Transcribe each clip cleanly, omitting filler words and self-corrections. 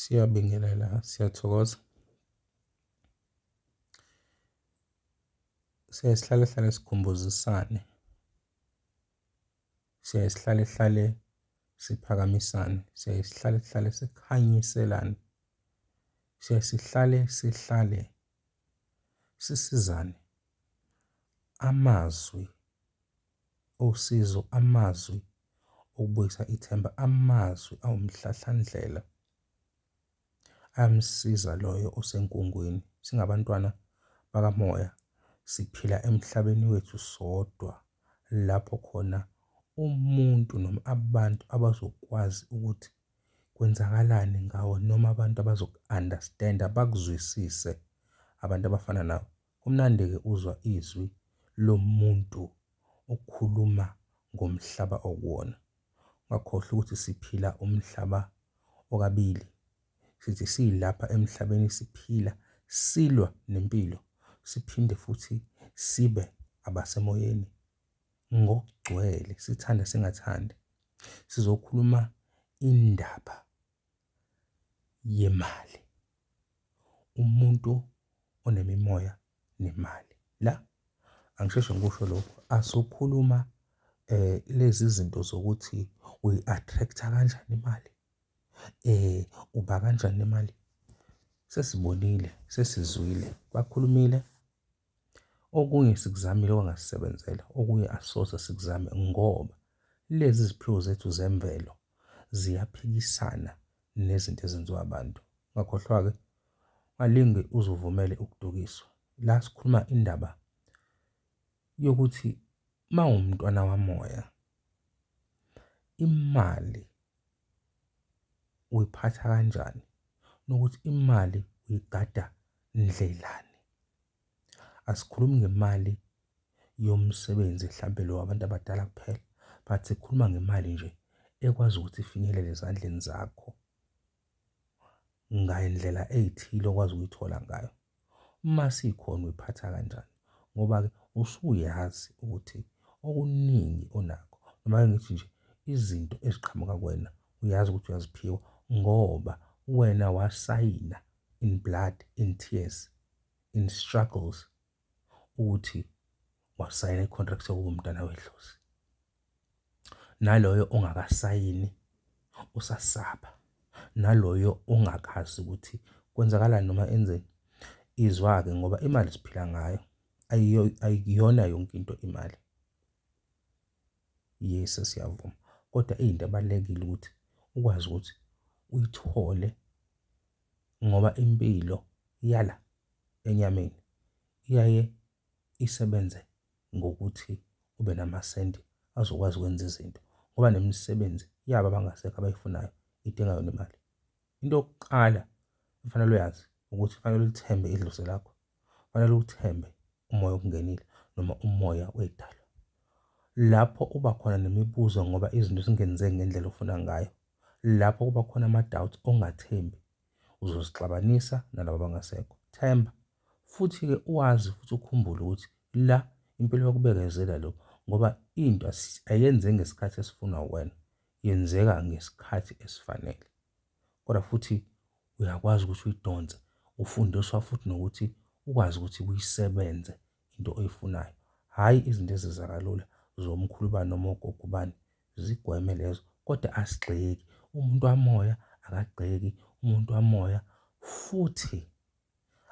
Siyabingelela, siyathokoza. Sihlale sikhumbuzisane. Sihlale siphakamisane. Sihlale sikhanyiselane. Sihlale sisizane. Amazwi osizo, amazwi okubuyisa ithemba, amazwi awumhlahlandlela ayamsiza loyo osenkungwini. Singabantwana bakamoya siphila emhlabeni wethu sodwa, lapho khona umuntu noma abantu abazokwazi ukuthi kwenzakalani ngawo, noma abantu abazoku-understand-a, bakuzwisise, abantu abafana nawe. Kumnandi-ke uzwa izwi lomuntu okhuluma ngomhlaba okuwona. Ungakhohlwa ukuthi siphila umhlaba okabili. Sithi siyilapha emhlabeni siphila silwa nempilo, siphinde futhi sibe abasemoyeni ngokugcwele, sithanda singathandi. Sizokhuluma indaba yemali, umuntu onemimoya nemali. La angisheshi ngikusho lokhu, asokhuluma lezi zinto zokuthi uyi-attract-a kanjani imali, uba kanjani imali. Sesibonile, sesizwile, bakhulumile. Okunye sikuzamile okwangasisebenzela, okunye asoze sikuzame ngoba lezi ziphiwo zethu zemvelo ziyaphikisana nezinto ezenziwa abantu. Ungakhohlwa-ke, ungalinge uzuvumele ukudukiswa. La sikhuluma indaba yokuthi uma uwumntwana wamoya, imali uyiphatha kanjani, nokuthi imali uyigada ndlelani. Asikhulumi ngemali yomsebenzi mhlampe lo wabantu abadala kuphela, but sikhuluma ngemali nje ekwazi ukuthi ifinyelele ezandleni zakho ngayindlela ey'thile okwazi ukuyithola ngayo. Uma sikhona uyiphatha kanjani, ngoba-ke usuyazi ukuthi okuningi onakho, noma-ke ngithi nje izinto eziqhamuka kuwena uyazi ukuthi uyaziphiwa ngoba wena wasayina in blood, in tears, in struggles ukuthi wasayina i-contract yokuba umntwana wedlozi. Naloyo ongakasayini usasaba, naloyo ongakazi ukuthi kwenzakalani noma enzeni. Izwa-ke ngoba imali siphila ngayo, ayiyona yonke into imali. Yes, siyavuma, kodwa into ebalulekile ukuthi ukwazi ukuthi uyithole, ngoba impilo yala enyameni iyaye isebenze ngokuthi ube namasenti azokwazi ukwenza izinto, ngoba nemisebenzi yabo abangasekho abayifunayo idinga yona imali. Into yokuqala kufanele uyazi ukuthi kufanele ulithembe idlozi lakho, kufanele uthembe umoya okungenile noma umoya wedalo. Lapho uba khona nemibuzo ngoba izinto zingenzeki ngendlela ofuna ngayo, lapho kuba khona ama-doubts ongathembi, uzozixabanisa nalabo abangasekho. Themba futhi-ke uwazi futhi ukhumbule ukuthi la impilo yokubekezela lo, ngoba into ayenzeki ngesikhathi esifuna wena, yenzeka ngesikhathi esifanele. Kodwa futhi uyakwazi ukuthi uyidonse, ufundiswa futhi nokuthi ukwazi ukuthi kuyisebenze into oyifunayo. Hhayi izinto eziza kalula zomkhulu bani noma ogogo bani, zigweme lezo. Kodwa asigxeki, umuntu wamoya akagxeki, umuntu wamoya futhi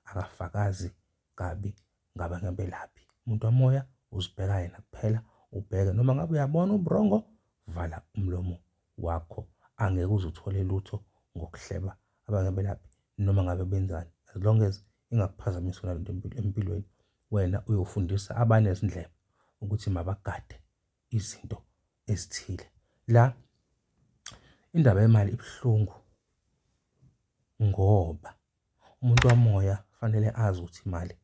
akafakazi kabi ngabanye abelaphi. Umuntu wamoya uzibheka yena kuphela, ubheke noma ngabe uyabona uburongo, vala umlomo wakho. Angeke uze uthole lutho ngokuhleba abanye abelaphi noma ngabe benzani, as long as ingakuphazamisi wena lento empilweni. Wena uyofundisa abanezindlebe ukuthi mabagade izinto ezithile. La indaba yemali ibuhlungu ngoba umuntu wamoya kufanele azi ukuthi imali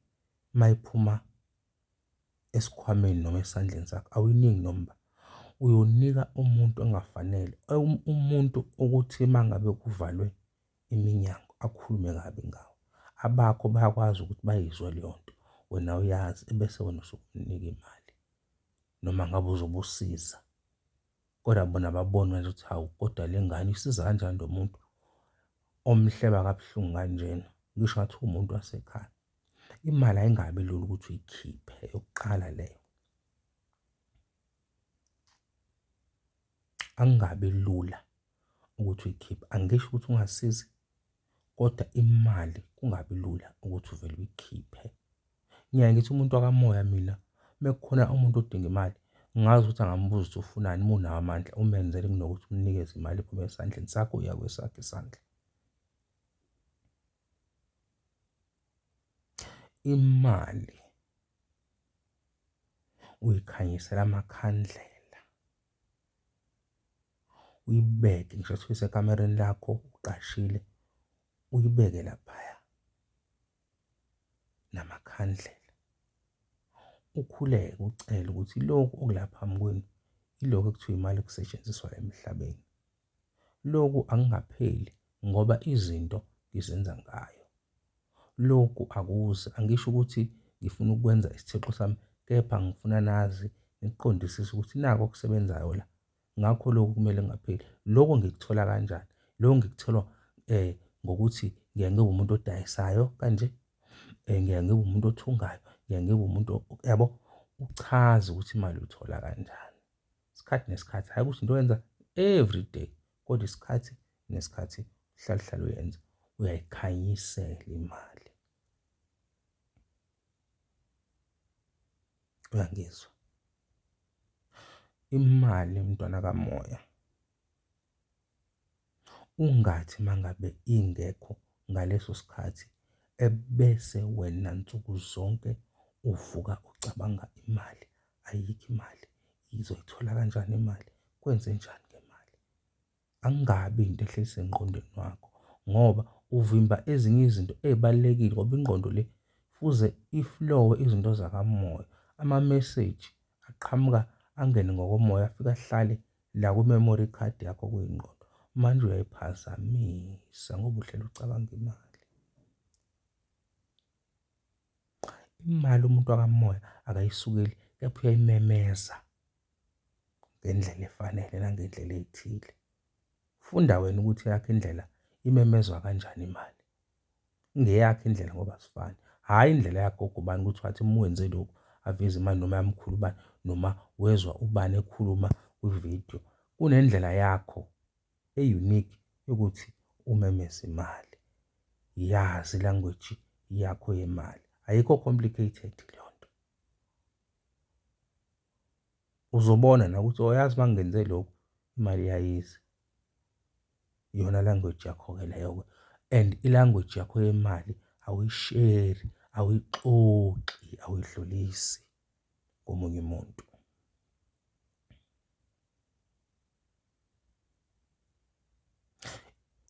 mayiphuma esikhwameni noma esandleni sakho awuyiningi noma uyonika umuntu ongafanele, umuntu ukuthi mangabe kuvalwe iminyango akhulume kabi ngawo. Abakho bayakwazi ukuthi bayizwe leyo nto, wena uyazi, ebese wena usumnika imali noma ngabe uzobe usiza, kodwa bona babone manje ukuthi hawu, kodwa le ngane isiza kanjani lo muntu. omhleba kabuhlungu kanjena, ngisho ngathi umuntu wasekhaya, imali ayingabi lula ukuthi uyikhiphe yokuqala leyo. Angabi lula ukuthi uyikhiphe. Angisho ukuthi ungasizi, kodwa imali kungabi lula ukuthi uvele uyikhiphe. Ngiyaye ngithi umuntu wakamoya mina, mekukhona umuntu odinga imali, ngazi ukuthi angambuza ukuthi ufunani, uma unawo amandla umenzele kunokuthi umnikeze imali iphume esandleni sakho uya kwesakhe isandla. Imali uyikhanyisela amakhandlela, uyibeke ngisho kuthiwa isekamereni lakho uqashile, uyibeke laphaya namakhandlela. Ukhuleke ucele ukuthi lokhu okulapha phambi kwenu ilokhu ekuthiwa imali kusetshenziswa emhlabeni. Lokhu akungapheli ngoba izinto ngizenza ngayo. Lokhu akuze, angisho ukuthi ngifuna ukwenza isithixo sami, kepha ngifuna nazi ngiqondisise ukuthi nako okusebenzayo la. Ngakho lokhu kumele kungapheli. Lokho ngikuthola kanjani? Lokho ngikuthola ngokuthi ngiye ngibe umuntu odayisayo kanje, ngiye ngibe umuntu othungayo, ngiye ngibe umuntu yabo, uchaze ukuthi imali uyithola kanjani. Isikhathi nesikhathi, hhayi ukuthi into oyenza every day, kodwa isikhathi nesikhathi uhlale uyenza, uyayikhanyisela imali. Uyangizwa? Imali mntwana kamoya, ungathi mangabe ingekho ngaleso sikhathi ebese wena nsuku zonke uvuka ucabanga imali. Ayikho imali, izoyithola kanjani imali, kwenze njani ngemali. Angabi into ehleli isengqondweni wakho, ngoba uvimba ezinye izinto ey'balulekile, ngoba ingqondo le fuze iflowe izinto zakamoya. Ama-message aqhamuka angene ngokomoya afike ahlale la kwi-memory card yakho kuyingqondo. Manje uyayiphazamisa ngoba uhleli ucabanga imali. Imali umuntu wakamoya akayisukeli, kepha uyayimemeza ngendlela efanele nangendlela ey'thile. Funda wena ukuthi yakho indlela imemezwa kanjani imali. Ingeyakho indlela ngoba asifani. Hhayi indlela yakho ubani ukuthi wathi uma wenze lokhu aveze imali, noma yamkhulu ubani, noma wezwa ubani ekhuluma kwividiyo. Kunendlela yakho e-unique yokuthi umemeze imali. Yazi ilanguage yakho yemali. Ayikho complicated leyo nto. Uzobona na ukuthi oyazi uma ngenze lokhu imali iyayiza. Iyona language yakho-ke leyo-ke. And ilanguage yakho yemali awuyisheri, awuyixoxi, awuyidlulisi komunye umuntu.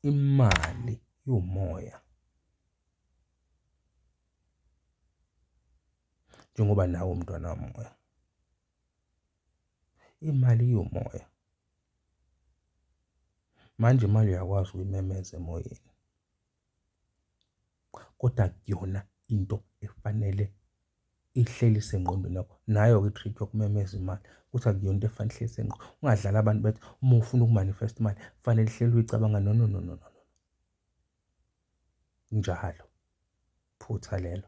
Imali iwumoya. Njengoba nawe umntwana womoya. Imali iwumoya. Manje imali uyakwazi ukuyimemeza emoyeni, kodwa akuyona into efanele ihleli isengqondweni yakho. Nayo-ke i-trick yokumemeza imali, ukuthi akuyona into efanele ihleli isengqondweni. Ungadlali abantu bethi uma ufuna ukumanifesta imali kufanele ihleli uyicabanga. No, no, no, no, no. Njalo phutha lelo.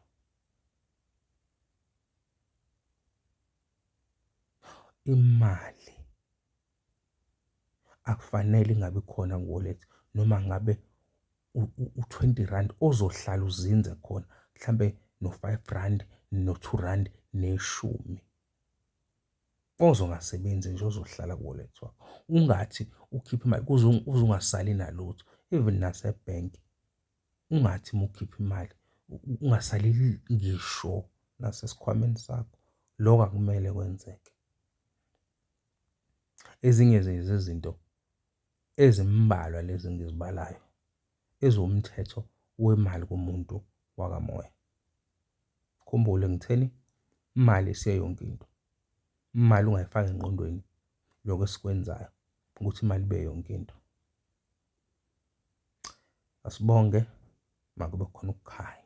Imali akufanele ingabi khona ku-wallet, noma ngabe u-20 rand ozohlala uzinze khona, mhlambe no-5 rand, no-2 rand, neshumi ozongasebenzi nje ozohlala ku-wallet wakho. Ungathi ukhipha imali kuze ungasali nalutho, even nasebhenki. Ungathi uma ukhipha imali ungasali ngisho nasesikhwameni sakho. Lokho akumele kwenzeke. Ezinye zezinto ezimbalwa lezi engizibalayo eziwumthetho wemali kumuntu wakamoya. Khumbule ngitheni? Imali isiye yonke into. Imali ungayifaki engqondweni lokho esikwenzayo ukuthi imali ibe yonke into. Asibonge, makube khona ukukhanya.